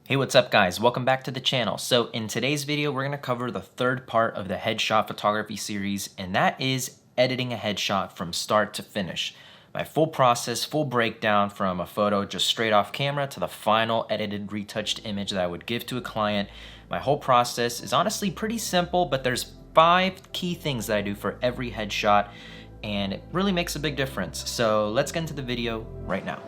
Hey, what's up guys? Welcome back to the channel. So in today's video, we're gonna cover the third part of the headshot photography series, and that is editing a headshot from start to finish. My full process, full breakdown from a photo just straight off camera to the final edited, retouched image that I would give to a client. My whole process is honestly pretty simple, but there's 5 key things that I do for every headshot, and it really makes a big difference. So let's get into the video right now.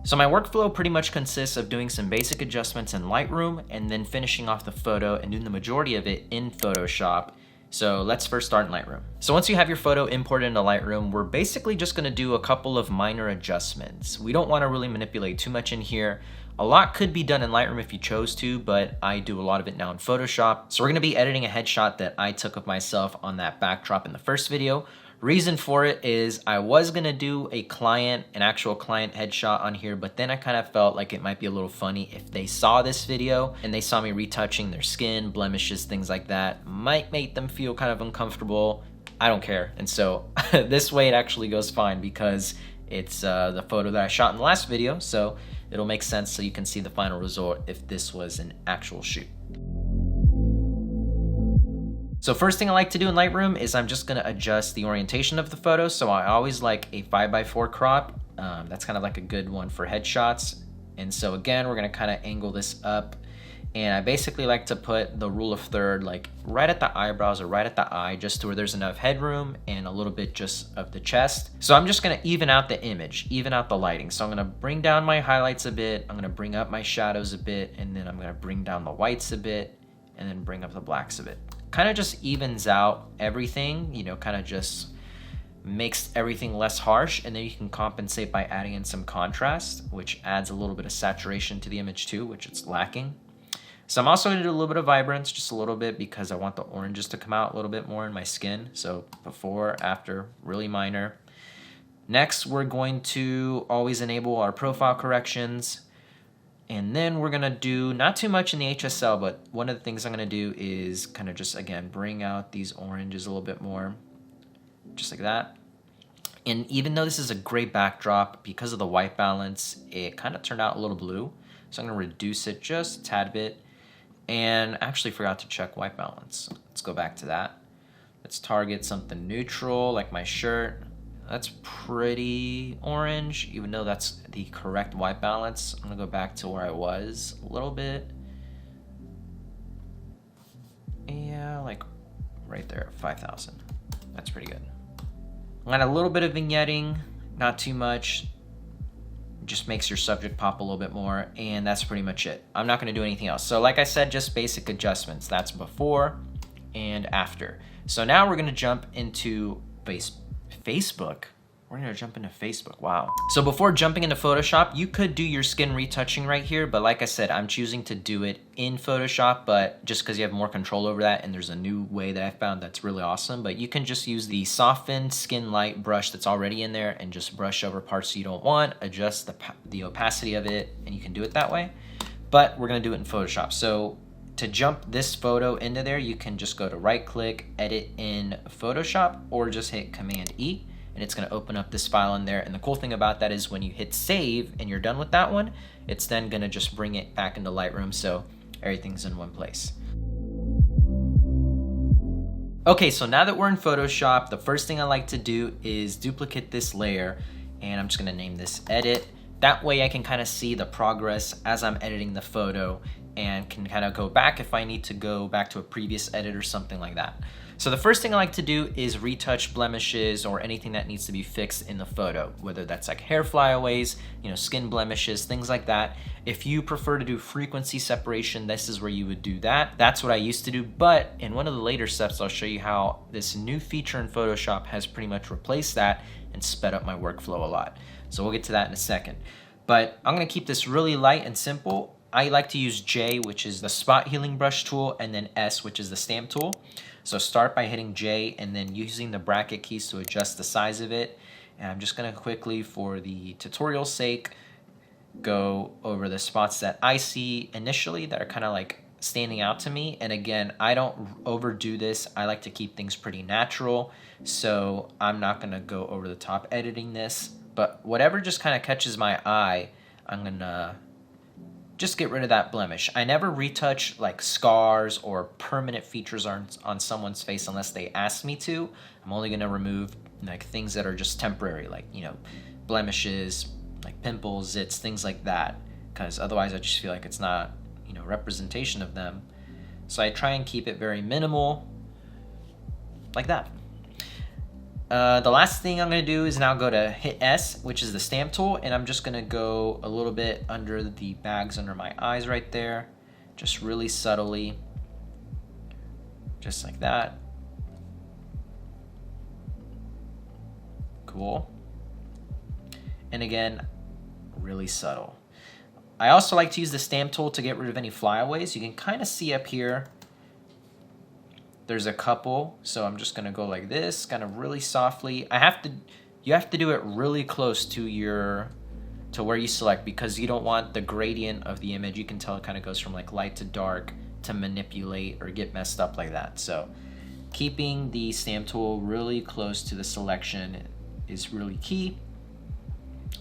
So my workflow pretty much consists of doing some basic adjustments in Lightroom and then finishing off the photo and doing the majority of it in Photoshop. So let's first start in Lightroom. So once you have your photo imported into Lightroom, we're basically just gonna do a couple of minor adjustments. We don't wanna really manipulate too much in here. A lot could be done in Lightroom if you chose to, but I do a lot of it now in Photoshop. So we're gonna be editing a headshot that I took of myself on that backdrop in the first video. Reason for it is I was gonna do an actual client headshot on here, but then I kind of felt like it might be a little funny if they saw this video and they saw me retouching their skin, blemishes, things like that. Might make them feel kind of uncomfortable. I don't care. And so this way it actually goes fine because it's the photo that I shot in the last video, so it'll make sense so you can see the final result if this was an actual shoot. So first thing I like to do in Lightroom is I'm just gonna adjust the orientation of the photo. So I always like a 5x4 crop. That's kind of like a good one for headshots. And so again, we're gonna kind of angle this up. And I basically like to put the rule of third like right at the eyebrows or right at the eye, just to where there's enough headroom and a little bit just of the chest. So I'm just gonna even out the image, even out the lighting. So I'm gonna bring down my highlights a bit, I'm gonna bring up my shadows a bit, and then I'm gonna bring down the whites a bit, and then bring up the blacks a bit. Kind of just evens out everything, you know, kind of just makes everything less harsh, and then you can compensate by adding in some contrast, which adds a little bit of saturation to the image too, which it's lacking. So I'm also gonna do a little bit of vibrance, just a little bit, because I want the oranges to come out a little bit more in my skin. So before, after, really minor. Next, we're going to always enable our profile corrections. And then we're gonna do not too much in the HSL, but one of the things I'm gonna do is kind of just, again, bring out these oranges a little bit more, just like that. And even though this is a great backdrop, because of the white balance, it kind of turned out a little blue. So I'm gonna reduce it just a tad bit. And I actually forgot to check white balance. Let's go back to that. Let's target something neutral, like my shirt. That's pretty orange, even though that's the correct white balance. I'm gonna go back to where I was a little bit. Yeah, like right there, 5,000. That's pretty good. Got a little bit of vignetting, not too much. Just makes your subject pop a little bit more, and that's pretty much it. I'm not gonna do anything else. So like I said, just basic adjustments. That's before and after. So now we're gonna jump into Facebook. We're gonna jump into Facebook, wow. So before jumping into Photoshop, you could do your skin retouching right here, but like I said, I'm choosing to do it in Photoshop, but just because you have more control over that, and there's a new way that I found that's really awesome, but you can just use the softened skin light brush that's already in there and just brush over parts you don't want, adjust the opacity of it, and you can do it that way. But we're gonna do it in Photoshop. So to jump this photo into there, you can just go to right click, edit in Photoshop, or just hit Command E, and it's gonna open up this file in there. And the cool thing about that is when you hit save and you're done with that one, it's then gonna just bring it back into Lightroom, so everything's in one place. Okay, so now that we're in Photoshop, the first thing I like to do is duplicate this layer, and I'm just gonna name this edit. That way I can kind of see the progress as I'm editing the photo and can kind of go back if I need to go back to a previous edit or something like that. So the first thing I like to do is retouch blemishes or anything that needs to be fixed in the photo, whether that's like hair flyaways, you know, skin blemishes, things like that. If you prefer to do frequency separation, this is where you would do that. That's what I used to do, but in one of the later steps, I'll show you how this new feature in Photoshop has pretty much replaced that and sped up my workflow a lot. So we'll get to that in a second. But I'm gonna keep this really light and simple. I like to use J, which is the spot healing brush tool, and then S, which is the stamp tool. So start by hitting J and then using the bracket keys to adjust the size of it. And I'm just gonna quickly, for the tutorial's sake, go over the spots that I see initially that are kind of like standing out to me. And again, I don't overdo this. I like to keep things pretty natural. So I'm not gonna go over the top editing this. But whatever just kind of catches my eye, I'm gonna just get rid of that blemish. I never retouch like scars or permanent features on someone's face unless they ask me to. I'm only gonna remove like things that are just temporary, like, you know, blemishes, like pimples, zits, things like that, because otherwise I just feel like it's not, you know, representation of them. So I try and keep it very minimal, like that. The last thing I'm going to do is now go to hit S, which is the stamp tool, and I'm just going to go a little bit under the bags under my eyes right there, just really subtly, just like that. Cool. And again, really subtle. I also like to use the stamp tool to get rid of any flyaways. You can kind of see up here, there's a couple, so I'm just gonna go like this, kind of really softly. You have to do it really close to where you select, because you don't want the gradient of the image. You can tell it kind of goes from like light to dark to manipulate or get messed up like that. So keeping the stamp tool really close to the selection is really key.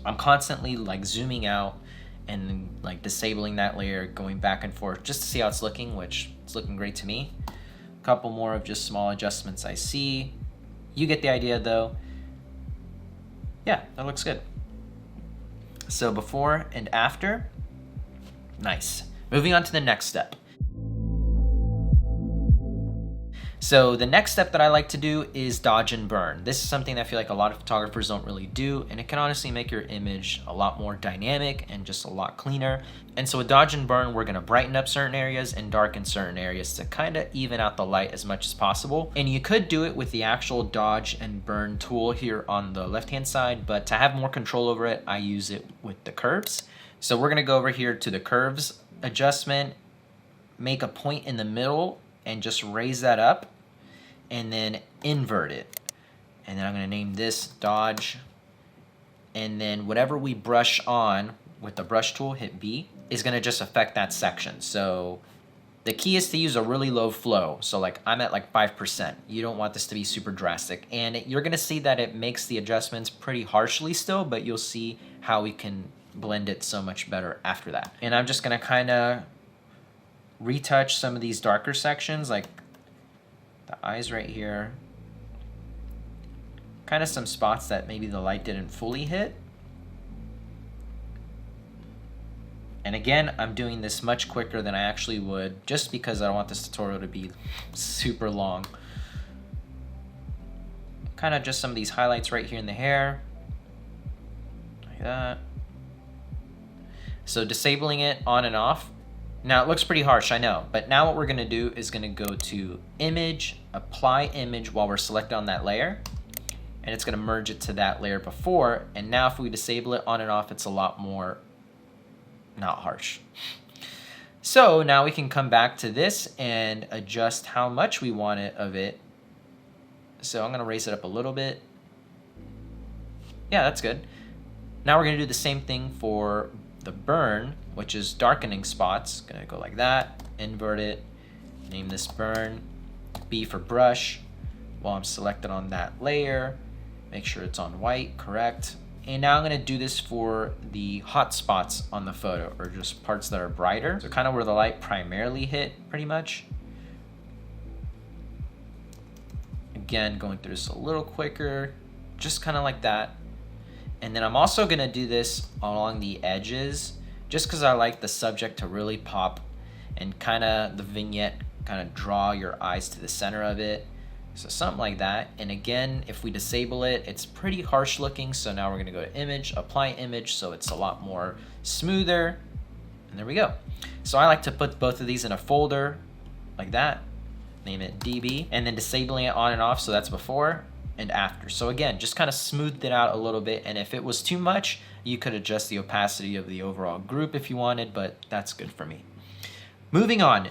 I'm constantly like zooming out and like disabling that layer, going back and forth just to see how it's looking, which it's looking great to me. A couple more of just small adjustments I see. You get the idea though. Yeah, that looks good. So before and after, nice. Moving on to the next step. So the next step that I like to do is dodge and burn. This is something that I feel like a lot of photographers don't really do, and it can honestly make your image a lot more dynamic and just a lot cleaner. And so with dodge and burn, we're gonna brighten up certain areas and darken certain areas to kind of even out the light as much as possible. And you could do it with the actual dodge and burn tool here on the left-hand side, but to have more control over it, I use it with the curves. So we're gonna go over here to the curves adjustment, make a point in the middle, and just raise that up, and then invert it. And then I'm gonna name this dodge. And then whatever we brush on with the brush tool, hit B, is gonna just affect that section. So the key is to use a really low flow. So like I'm at like 5%. You don't want this to be super drastic. And you're gonna see that it makes the adjustments pretty harshly still, but you'll see how we can blend it so much better after that. And I'm just gonna kinda retouch some of these darker sections, like the eyes right here, kind of some spots that maybe the light didn't fully hit. And again, I'm doing this much quicker than I actually would, just because I don't want this tutorial to be super long. Kind of just some of these highlights right here in the hair, like that. So disabling it on and off. Now it looks pretty harsh, I know, but now what we're gonna do is gonna go to image, apply image while we're selected on that layer, and it's gonna merge it to that layer before, and now if we disable it on and off, it's a lot more not harsh. So now we can come back to this and adjust how much we want it of it. So I'm gonna raise it up a little bit. Yeah, that's good. Now we're gonna do the same thing for the burn, which is darkening spots. Gonna go like that, invert it, name this burn, B for brush, while I'm selected on that layer, make sure it's on white, correct. And now I'm gonna do this for the hot spots on the photo, or just parts that are brighter. So kind of where the light primarily hit, pretty much. Again, going through this a little quicker, just kind of like that. And then I'm also gonna do this along the edges, just because I like the subject to really pop and kind of the vignette kind of draw your eyes to the center of it. So something like that. And again, if we disable it, it's pretty harsh looking. So now we're gonna go to image, apply image, so it's a lot more smoother. And there we go. So I like to put both of these in a folder like that, name it DB, and then disabling it on and off, so that's before and after. So again, just kind of smoothed it out a little bit, and if it was too much, you could adjust the opacity of the overall group if you wanted, but that's good for me. Moving on.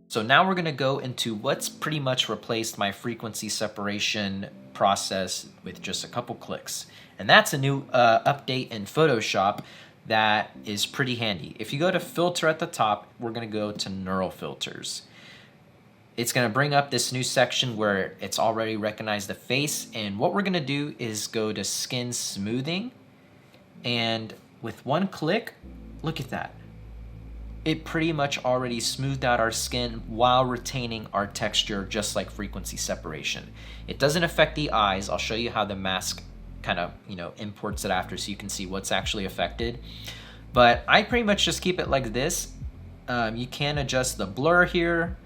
So now we're gonna go into what's pretty much replaced my frequency separation process with just a couple clicks. And that's a new update in Photoshop that is pretty handy. If you go to filter at the top, we're gonna go to neural filters. It's gonna bring up this new section where it's already recognized the face, and what we're gonna do is go to skin smoothing, and with one click, look at that. It pretty much already smoothed out our skin while retaining our texture, just like frequency separation. It doesn't affect the eyes. I'll show you how the mask kind of, imports it after so you can see what's actually affected. But I pretty much just keep it like this. You can adjust the blur here.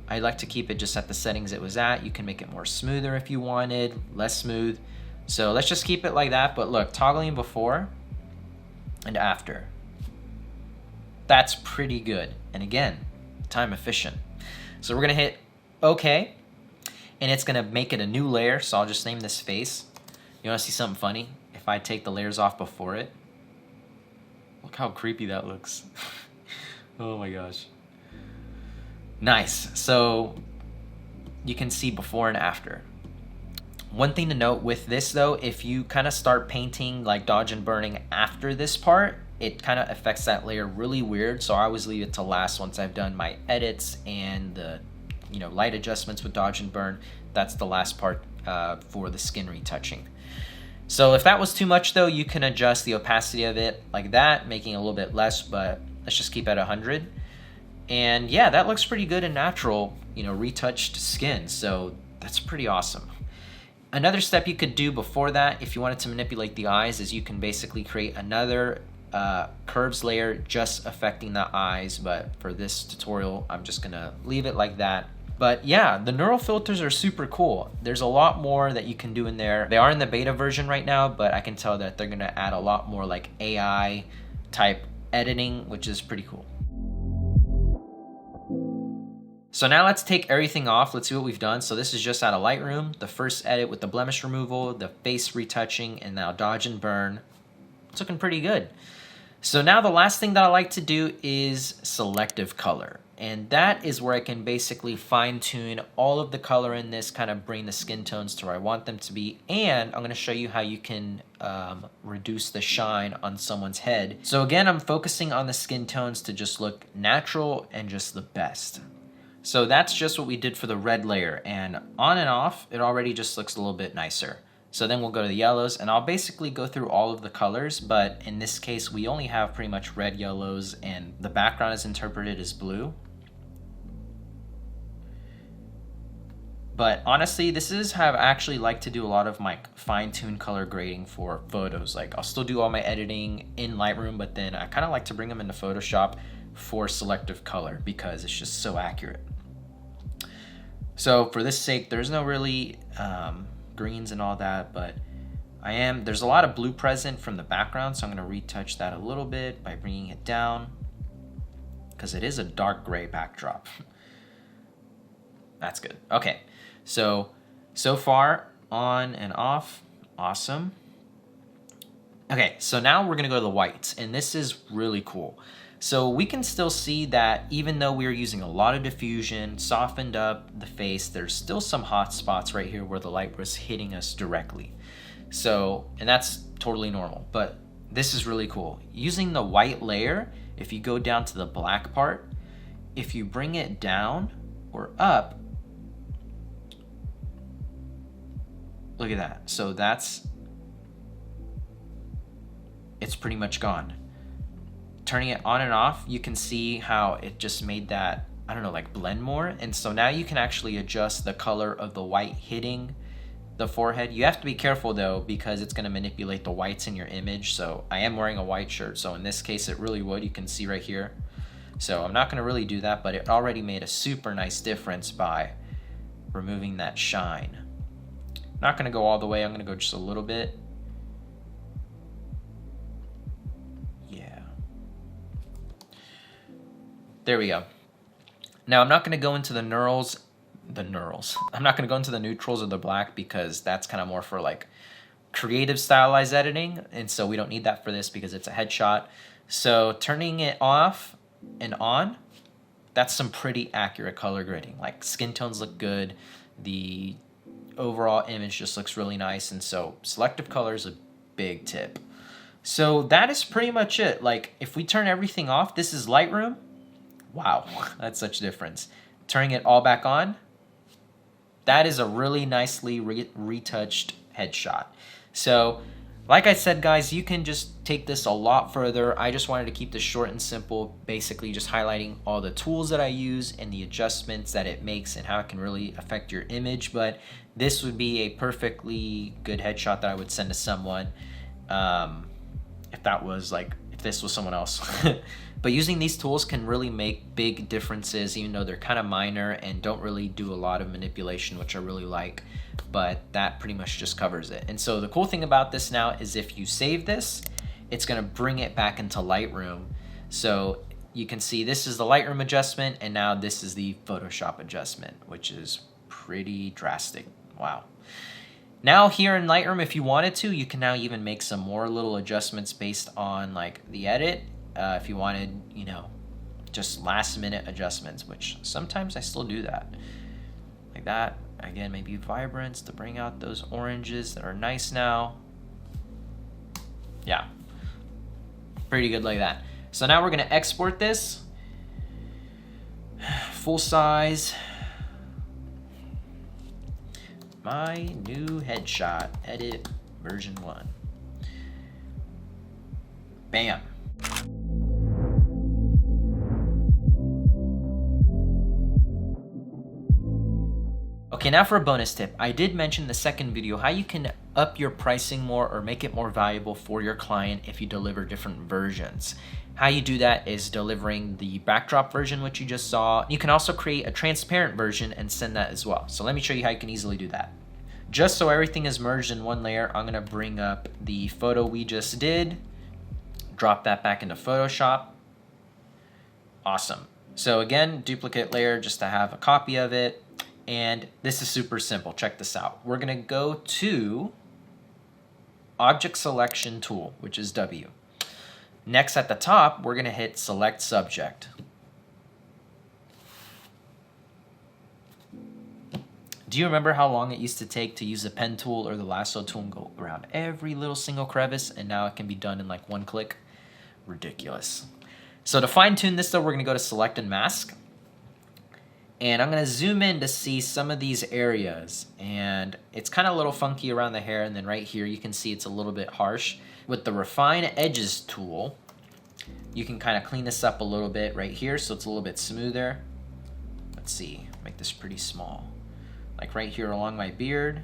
I like to keep it just at the settings it was at. You can make it more smoother if you wanted, less smooth. So let's just keep it like that. But look, toggling before and after. That's pretty good. And again, time efficient. So we're gonna hit OK, and it's gonna make it a new layer. So I'll just name this face. You wanna see something funny? If I take the layers off before it, look how creepy that looks. Oh my gosh. Nice. So you can see before and after. One thing to note with this though, if you kind of start painting like dodge and burning after this part, it kind of affects that layer really weird. So I always leave it to last once I've done my edits and the light adjustments with dodge and burn. That's the last part for the skin retouching. So if that was too much though, you can adjust the opacity of it like that, making it a little bit less, but let's just keep it at 100. And yeah, that looks pretty good and natural, retouched skin. So that's pretty awesome. Another step you could do before that, if you wanted to manipulate the eyes, is you can basically create another curves layer just affecting the eyes. But for this tutorial, I'm just gonna leave it like that. But yeah, the neural filters are super cool. There's a lot more that you can do in there. They are in the beta version right now, but I can tell that they're gonna add a lot more like AI type editing, which is pretty cool. So now let's take everything off. Let's see what we've done. So this is just out of Lightroom, the first edit with the blemish removal, the face retouching, and now dodge and burn. It's looking pretty good. So now the last thing that I like to do is selective color. And that is where I can basically fine tune all of the color in this, kind of bring the skin tones to where I want them to be. And I'm gonna show you how you can reduce the shine on someone's head. So again, I'm focusing on the skin tones to just look natural and just the best. So that's just what we did for the red layer, and on and off, it already just looks a little bit nicer. So then we'll go to the yellows, and I'll basically go through all of the colors, but in this case, we only have pretty much red, yellows, and the background is interpreted as blue. But honestly, this is how I actually like to do a lot of my fine-tuned color grading for photos. Like I'll still do all my editing in Lightroom, but then I kind of like to bring them into Photoshop for selective color because it's just so accurate. So for this sake, there's no really greens and all that, but there's a lot of blue present from the background, so I'm gonna retouch that a little bit by bringing it down because it is a dark gray backdrop. That's good. Okay, so far on and off, awesome. Okay, so now we're gonna go to the whites, and this is really cool. So we can still see that even though we're using a lot of diffusion, softened up the face, there's still some hot spots right here where the light was hitting us directly. So, and that's totally normal, but this is really cool. Using the white layer, if you go down to the black part, if you bring it down or up, look at that. So it's pretty much gone. Turning it on and off, you can see how it just made that, I don't know, like blend more. And so now you can actually adjust the color of the white hitting the forehead. You have to be careful though, because it's gonna manipulate the whites in your image. So I am wearing a white shirt, so in this case it really would, you can see right here. So I'm not gonna really do that, but it already made a super nice difference by removing that shine. I'm not gonna go all the way, I'm gonna go just a little bit. There we go. Now I'm not gonna go into the neurals. I'm not gonna go into the neutrals or the black because that's kind of more for like creative stylized editing. And so we don't need that for this because it's a headshot. So turning it off and on, that's some pretty accurate color grading. Like skin tones look good. The overall image just looks really nice. And so selective color is a big tip. So that is pretty much it. Like if we turn everything off, this is Lightroom. Wow, that's such a difference. turning it all back on, that is a really nicely retouched headshot. So like I said, guys, you can just take this a lot further. I just wanted to keep this short and simple, basically just highlighting all the tools that I use and the adjustments that it makes and how it can really affect your image. But this would be a perfectly good headshot that I would send to someone if this was someone else. But using these tools can really make big differences, even though they're kind of minor and don't really do a lot of manipulation, which I really like. But that pretty much just covers it. And so the cool thing about this now is if you save this, it's gonna bring it back into Lightroom. So you can see this is the Lightroom adjustment, and now this is the Photoshop adjustment, which is pretty drastic. Wow. Now here in Lightroom, if you wanted to, you can now even make some more little adjustments based on like the edit. If you wanted, you know, just last minute adjustments, which sometimes I still do that. Like that, again, maybe vibrance to bring out those oranges that are nice now. Yeah, pretty good like that. So now we're gonna export this, full size. My new headshot, edit version 1. Bam. Okay, now for a bonus tip. I did mention in the second video how you can up your pricing more or make it more valuable for your client if you deliver different versions. How you do that is delivering the backdrop version, which you just saw. You can also create a transparent version and send that as well. So let me show you how you can easily do that. Just so everything is merged in one layer, I'm gonna bring up the photo we just did, drop that back into Photoshop. Awesome. So again, duplicate layer just to have a copy of it. And this is super simple. Check this out. We're gonna go to Object Selection Tool, which is W. Next at the top, we're gonna hit Select Subject. Do you remember how long it used to take to use the pen tool or the lasso tool and go around every little single crevice, and now it can be done in like one click? Ridiculous. So to fine tune this though, we're gonna go to Select and Mask. And I'm gonna zoom in to see some of these areas, and it's kind of a little funky around the hair, and then right here you can see it's a little bit harsh. With the Refine Edges tool, you can kind of clean this up a little bit right here so it's a little bit smoother. Let's see, make this pretty small. Like right here along my beard.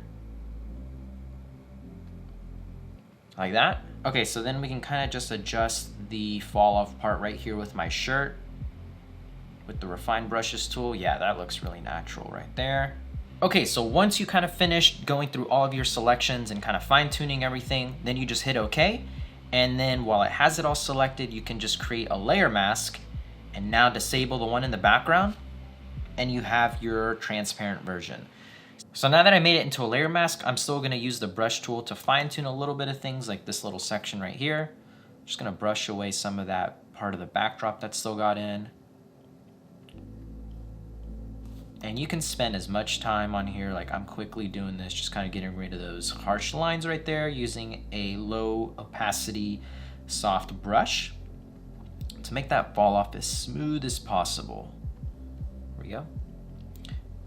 Like that. Okay, so then we can kind of just adjust the fall off part right here with my shirt. With the Refine Brushes tool, yeah, that looks really natural right there. Okay, so once you kind of finished going through all of your selections and kind of fine tuning everything, then you just hit OK. And then while it has it all selected, you can just create a layer mask and now disable the one in the background, and you have your transparent version. So now that I made it into a layer mask, I'm still gonna use the brush tool to fine tune a little bit of things like this little section right here. Just gonna brush away some of that part of the backdrop that still got in. And you can spend as much time on here, like I'm quickly doing this, just kind of getting rid of those harsh lines right there using a low opacity soft brush to make that fall off as smooth as possible. There we go.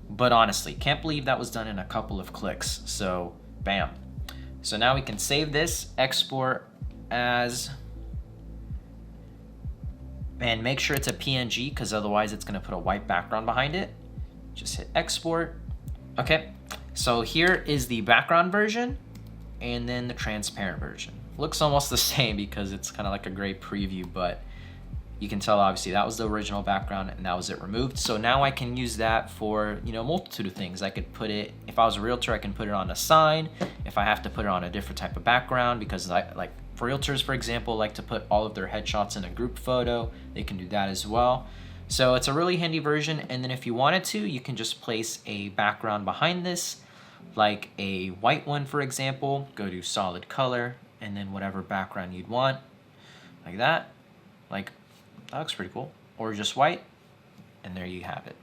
But honestly, can't believe that was done in a couple of clicks. So bam. So now we can save this, export as, and make sure it's a PNG because otherwise it's gonna put a white background behind it. Just hit export. Okay, so here is the background version and then the transparent version. Looks almost the same because it's kind of like a gray preview, but you can tell obviously that was the original background and that was it removed. So now I can use that for, you know, a multitude of things. I could put it, if I was a realtor, I can put it on a sign. If I have to put it on a different type of background, because I like for realtors, for example, like to put all of their headshots in a group photo, they can do that as well. So it's a really handy version, and then if you wanted to, you can just place a background behind this, like a white one, for example. Go to solid color, and then whatever background you'd want, like that. Like, that looks pretty cool. Or just white, and there you have it.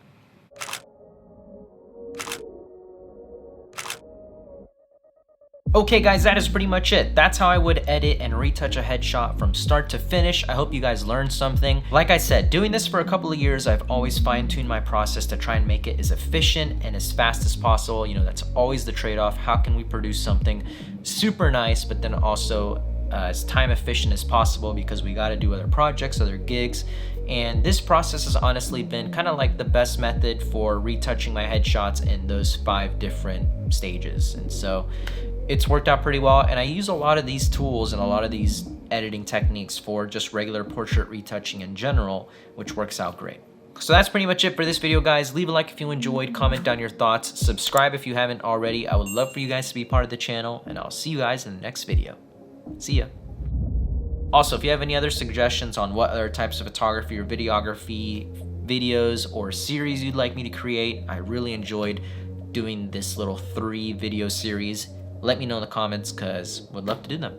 Okay guys, that is pretty much it. That's how I would edit and retouch a headshot from start to finish. I hope you guys learned something. Like I said, doing this for a couple of years, I've always fine-tuned my process to try and make it as efficient and as fast as possible. You know, that's always the trade-off. How can we produce something super nice, but then also as time efficient as possible, because we got to do other projects, other gigs. And this process has honestly been kind of like the best method for retouching my headshots in those 5 different stages. And so it's worked out pretty well, and I use a lot of these tools and a lot of these editing techniques for just regular portrait retouching in general, which works out great. So that's pretty much it for this video, guys. Leave a like if you enjoyed, comment down your thoughts, subscribe if you haven't already. I would love for you guys to be part of the channel, and I'll see you guys in the next video. See ya. Also, if you have any other suggestions on what other types of photography or videography videos or series you'd like me to create, I really enjoyed doing this little 3 video series. Let me know in the comments, because would love to do them.